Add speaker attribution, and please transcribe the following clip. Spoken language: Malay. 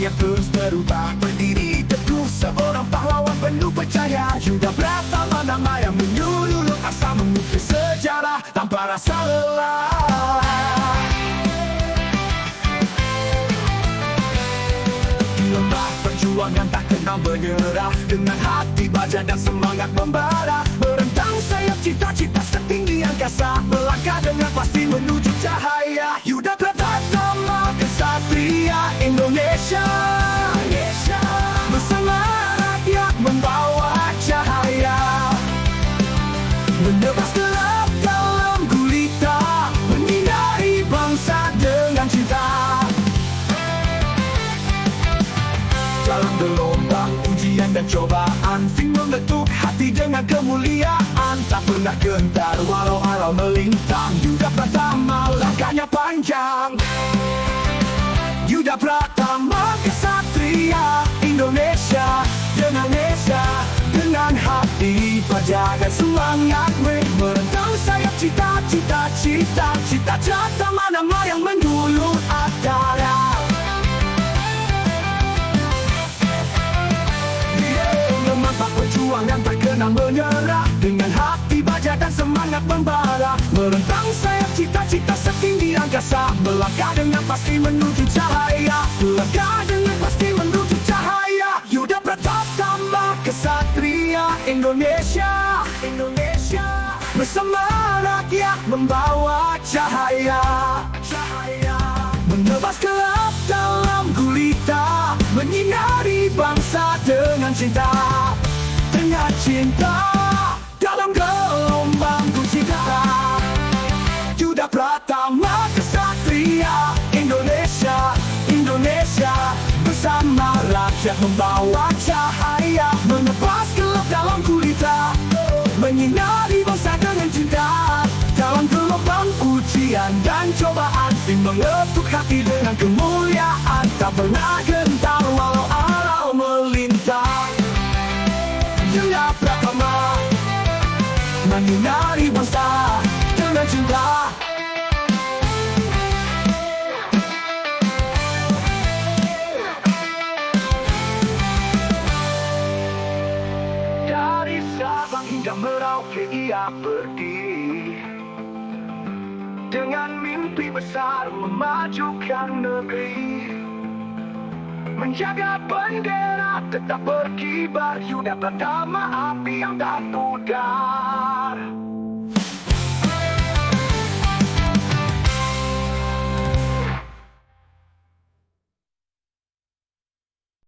Speaker 1: yang terus berubah, berdiri teguh seorang pahlawan penuh percaya. Yuda Pratama, nama yang menyulut asa mengukir sejarah tanpa rasa lelah. Di lembah perjuangan tak kenal menyerah, dengan hati baja dan semangat membara, merentang sayap cita-cita setinggi angkasa, melangkah dengan pasti menuju cahaya. Yuda Pratama, kesatria Indonesia, bersama rakyat membawa cahaya, menebas gelap dalam gulita, menyinari bangsa dengan cinta. Dalam gelombang ujian dan cobaan, Fing meletup hati dengan kemuliaan, tak pernah gentar walau aral melintang. Yuda Pratama, langkahnya panjang. Yuda Pratama, kesatria Indonesia, dengan hati baja dan semangat, merentang sayap cita-cita nama yang mendulur adara. Memampak perjuangan tak kenal menyerah, dengan hati baja dan semangat membara, merentang sayap cita-cita setinggi angkasa, melangkah dengan pasti menuju cahaya, melangkah dengan pasti menuju cahaya. Yuda Pratama, kesatria Indonesia, bersama rakyat membawa cahaya, menebas gelap dalam gulita, menyinari bangsa dengan cinta, dalam gelombang gulita. Yuda Pratama, kesatria Indonesia, bersama rakyat membawa cahaya, menebas gelap dalam gulita, menyinari bangsa dengan cinta. Dalam gelombang ujian dan cobaan, Fing mengetuk hati dengan kemuliaan, tak pernah gentar walau aral melintang. Yuda Pratama, menyinari bangsa dengan cinta. Dari Sabang hingga Merauke ia pergi, dengan mimpi besar memajukan negeri, menjaga bendera tetap berkibar. Yuda Pratama, api yang tak pudar.